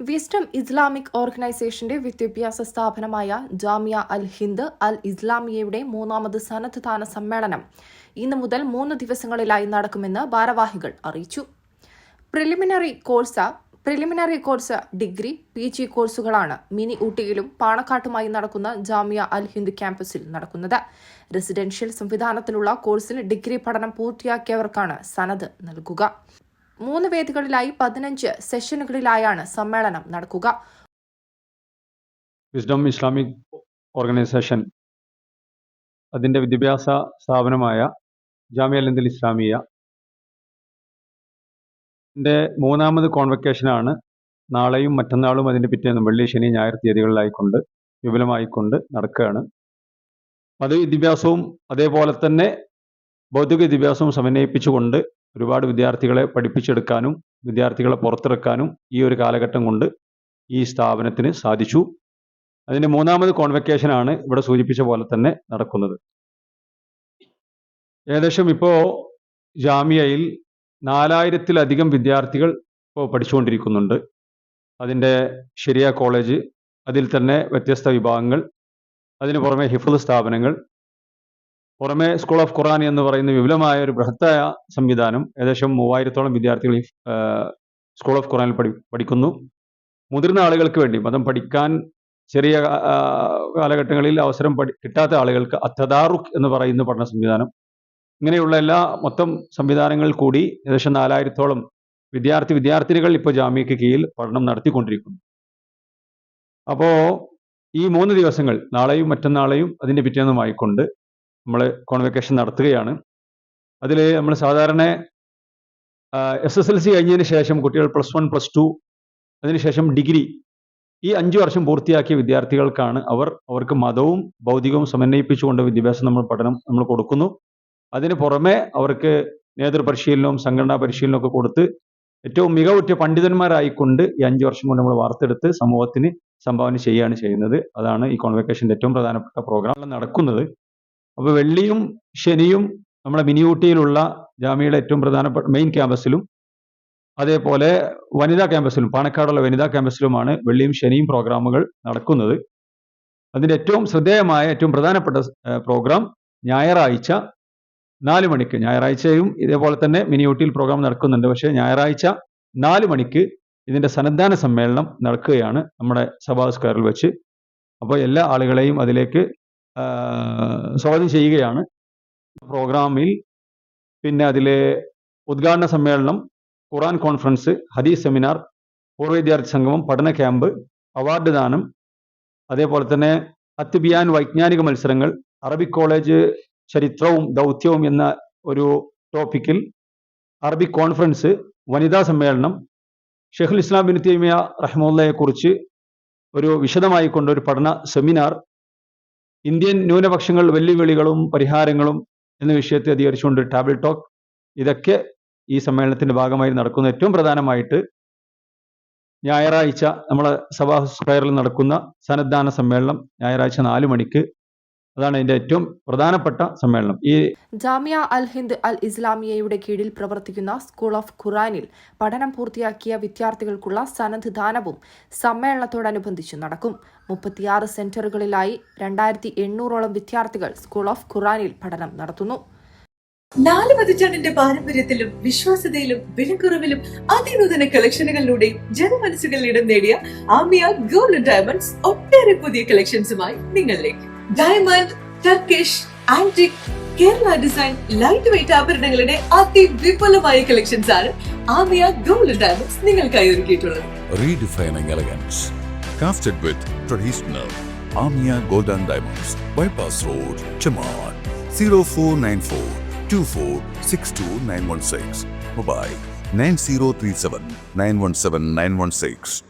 Wisdom Islamic ഓർഗനൈസേഷന്റെ വിദ്യാഭ്യാസ സ്ഥാപനമായ ജാമിയ അൽ ഹിന്ദ് അൽ ഇസ്ലാമിയയുടെ മൂന്നാമത് സന്നദ്ധദാന സമ്മേളനം ഇന്നു മുതൽ 3 ദിവസങ്ങളിലായി നടക്കുമെന്ന് ഭാരവാഹികൾ അറിയിച്ചു. പ്രിലിമിനറി കോഴ്സ്, ഡിഗ്രി, PG കോഴ്സുകളാണ് മിനി ഊട്ടിയിലും പാണക്കാട്ടുമായി നടക്കുന്ന ജാമിയ അൽ ഹിന്ദ് ക്യാമ്പസിൽ നടക്കുന്നത്. റെസിഡൻഷ്യൽ സംവിധാനത്തിലുള്ള കോഴ്സിൽ ഡിഗ്രി പഠനം പൂർത്തിയാക്കിയവർക്കാണ് സനദ് നൽകുക. 3 വേദികളിലായി 15 സെഷനുകളിലായാണ് സമ്മേളനം നടക്കുക. വിസ്ഡം ഇസ്ലാമിക് ഓർഗനൈസേഷൻ അതിൻ്റെ വിദ്യാഭ്യാസ സ്ഥാപനമായ ജാമിയ അൽ ഹിന്ദ് ഇസ്ലാമിയ മൂന്നാമത് കോൺവെക്കേഷനാണ് നാളെയും മറ്റന്നാളും അതിൻ്റെ പിറ്റേന്നും വെള്ളി, ശനി, ഞായർ തീയതികളിലായിക്കൊണ്ട് വിപുലമായിക്കൊണ്ട് നടക്കുകയാണ്. മതവിദ്യാഭ്യാസവും അതേപോലെ തന്നെ ഭൗതിക വിദ്യാഭ്യാസവും സമന്വയിപ്പിച്ചുകൊണ്ട് ഒരുപാട് വിദ്യാർത്ഥികളെ പഠിപ്പിച്ചെടുക്കാനും വിദ്യാർത്ഥികളെ പുറത്തിറക്കാനും ഈ ഒരു കാലഘട്ടം കൊണ്ട് ഈ സ്ഥാപനത്തിന് സാധിച്ചു. അതിൻ്റെ മൂന്നാമത് കോൺവെക്കേഷനാണ് ഇവിടെ സൂചിപ്പിച്ച പോലെ തന്നെ നടക്കുന്നത്. ഏകദേശം ഇപ്പോൾ ജാമിയയിൽ 4000-ലധികം വിദ്യാർത്ഥികൾ ഇപ്പോൾ പഠിച്ചുകൊണ്ടിരിക്കുന്നുണ്ട്. അതിൻ്റെ ശരിയ കോളേജ്, അതിൽ തന്നെ വ്യത്യസ്ത വിഭാഗങ്ങൾ, അതിന് പുറമെ ഹിഫ്ള് സ്ഥാപനങ്ങൾ, പുറമെ സ്കൂൾ ഓഫ് ഖുർആൻ എന്ന് പറയുന്ന വിപുലമായ ഒരു ബൃഹത്തായ സംവിധാനം. ഏകദേശം 3000-ഓളം വിദ്യാർത്ഥികൾ സ്കൂൾ ഓഫ് ഖുർആനിൽ പഠിക്കുന്നു. മുതിർന്ന ആളുകൾക്ക് വേണ്ടി മതം പഠിക്കാൻ ചെറിയ കാലഘട്ടങ്ങളിൽ അവസരം കിട്ടാത്ത ആളുകൾക്ക് അത്തദാറുഖ് എന്ന് പറയുന്ന പഠന സംവിധാനം, ഇങ്ങനെയുള്ള എല്ലാ മൊത്തം സംവിധാനങ്ങൾ കൂടി ഏകദേശം 4000-ഓളം വിദ്യാർത്ഥിനികൾ ഇപ്പോൾ ജാമ്യയ്ക്ക് കീഴിൽ പഠനം നടത്തിക്കൊണ്ടിരിക്കുന്നു. അപ്പോൾ ഈ 3 ദിവസങ്ങൾ, നാളെയും മറ്റന്നാളെയും അതിൻ്റെ പിറ്റേന്നുമായിക്കൊണ്ട് നമ്മൾ കോൺവെക്കേഷൻ നടത്തുകയാണ്. അതിൽ നമ്മൾ സാധാരണ SSLC കഴിഞ്ഞതിന് ശേഷം കുട്ടികൾ +1, +2, അതിനുശേഷം ഡിഗ്രി, ഈ 5 വർഷം പൂർത്തിയാക്കിയ വിദ്യാർത്ഥികൾക്കാണ് അവർക്ക് മതവും ഭൗതികവും സമന്വയിപ്പിച്ചുകൊണ്ട് വിദ്യാഭ്യാസം നമ്മൾ കൊടുക്കുന്നു. അതിന് പുറമെ അവർക്ക് നേതൃപരിശീലനവും സംഘടനാ പരിശീലനവും ഒക്കെ കൊടുത്ത് ഏറ്റവും മികവുറ്റ പണ്ഡിതന്മാരായിക്കൊണ്ട് ഈ 5 വർഷം കൊണ്ട് നമ്മൾ വാർത്തെടുത്ത് സമൂഹത്തിന് സംഭാവന ചെയ്യുന്നത്. അതാണ് ഈ കോൺവെക്കേഷൻ്റെ ഏറ്റവും പ്രധാനപ്പെട്ട പ്രോഗ്രാം നടക്കുന്നത്. അപ്പോൾ വെള്ളിയും ശനിയും നമ്മുടെ മിനി ഊട്ടിയിലുള്ള ജാമിയയുടെ ഏറ്റവും പ്രധാനപ്പെട്ട മെയിൻ ക്യാമ്പസിലും അതേപോലെ വനിതാ ക്യാമ്പസിലും പാണക്കാടുള്ള വനിതാ ക്യാമ്പസിലുമാണ് വെള്ളിയും ശനിയും പ്രോഗ്രാമുകൾ നടക്കുന്നത്. അതിൻ്റെ ഏറ്റവും ശ്രദ്ധേയമായ ഏറ്റവും പ്രധാനപ്പെട്ട പ്രോഗ്രാം ഞായറാഴ്ച 4 മണിക്ക്, ഞായറാഴ്ചയും ഇതേപോലെ തന്നെ മിനി ഊട്ടിയിൽ പ്രോഗ്രാം നടക്കുന്നുണ്ട്. പക്ഷേ ഞായറാഴ്ച 4 മണിക്ക് ഇതിൻ്റെ സന്നദ്ധാന സമ്മേളനം നടക്കുകയാണ് നമ്മുടെ സഭാ സ്ക്വയറിൽ വെച്ച്. അപ്പോൾ എല്ലാ ആളുകളെയും അതിലേക്ക് സ്വാഗതം ചെയ്യുകയാണ്. പ്രോഗ്രാമിൽ പിന്നെ അതിലെ ഉദ്ഘാടന സമ്മേളനം, ഖുർആൻ കോൺഫറൻസ്, ഹദീസ് സെമിനാർ, പൂർവ്വ വിദ്യാർത്ഥി സംഗമം, പഠന ക്യാമ്പ്, അവാർഡ് ദാനം, അതേപോലെ തന്നെ അത്ബിയാൻ വൈജ്ഞാനിക മത്സരങ്ങൾ, അറബിക് കോളേജ് ചരിത്രവും ദൗത്യവും എന്ന ഒരു ടോപ്പിക്കിൽ അറബിക് കോൺഫറൻസ്, വനിതാ സമ്മേളനം, ഷെയ്ഖുൽ ഇസ്ലാം ഇബ്നു തൈമിയ റഹ്മത്തുള്ളാഹിയെക്കുറിച്ച് ഒരു വിശദമായി കൊണ്ടൊരു പഠന സെമിനാർ, ഇന്ത്യൻ ന്യൂനപക്ഷങ്ങൾ വെല്ലുവിളികളും പരിഹാരങ്ങളും എന്ന വിഷയത്തെ അധികരിച്ചുകൊണ്ട് ടേബിൾ ടോക്ക്, ഇതൊക്കെ ഈ സമ്മേളനത്തിന്റെ ഭാഗമായി നടക്കുന്ന ഏറ്റവും പ്രധാനമായിട്ട് ഞായറാഴ്ച നമ്മളെ സഭാ സ്ക്വയറിൽ നടക്കുന്ന സന്നദ്ധാന സമ്മേളനം ഞായറാഴ്ച 4 മണിക്ക്. അതാണ് ഇതിന്റെ ഏറ്റവും പ്രധാനപ്പെട്ട സമ്മേളനം. ഈ ജാമിയ അൽ ഹിന്ദ് അൽ ഇസ്ലാമിയയുടെ കീഴിൽ പ്രവർത്തിക്കുന്ന സ്കൂൾ ഓഫ് ഖുർആനിൽ പഠനം പൂർത്തിയാക്കിയ വിദ്യാർത്ഥികൾക്കുള്ള സന്നദ്ധദാനവും സമ്മേളനത്തോടനുബന്ധിച്ച് നടക്കും. 36 സെന്ററുകളിലായി 2800-ഓളം വിദ്യാർത്ഥികൾ സ്കൂൾ ഓഫ് ഖുർആനിൽ പഠനം നടത്തുന്നു. 4 പതിറ്റാണ്ടിന്റെ പാരമ്പര്യത്തിലും വിശ്വാസ്യതയിലും വിലക്കുറവിലും അതിനൂതന കളക്ഷനുകളിലൂടെയും ജനമനസ്സുകളിൽ ഇടം നേടിയ ആമിയ ഗോൾഡ് ഡയമണ്ട്സ് ഒട്ടേറെ പുതിയ കളക്ഷൻസുമായി നിങ്ങളിലേക്ക്. Diamond, Turkish, antique, Kerala design, light weight ആഭരണങ്ങളുടെ അതിവിപുലമായ കളക്ഷൻസ് ആണ് ആമിയ ഗോൾഡ് ഡയമണ്ട്സ് നിങ്ങൾക്കായി ഒരുക്കിയിട്ടുള്ളത്. Redefining elegance, crafted with traditional. Amia Gold and Diamonds, Bypass Road, Chaman. 0494 2462 916. Mobile 9037 917 916.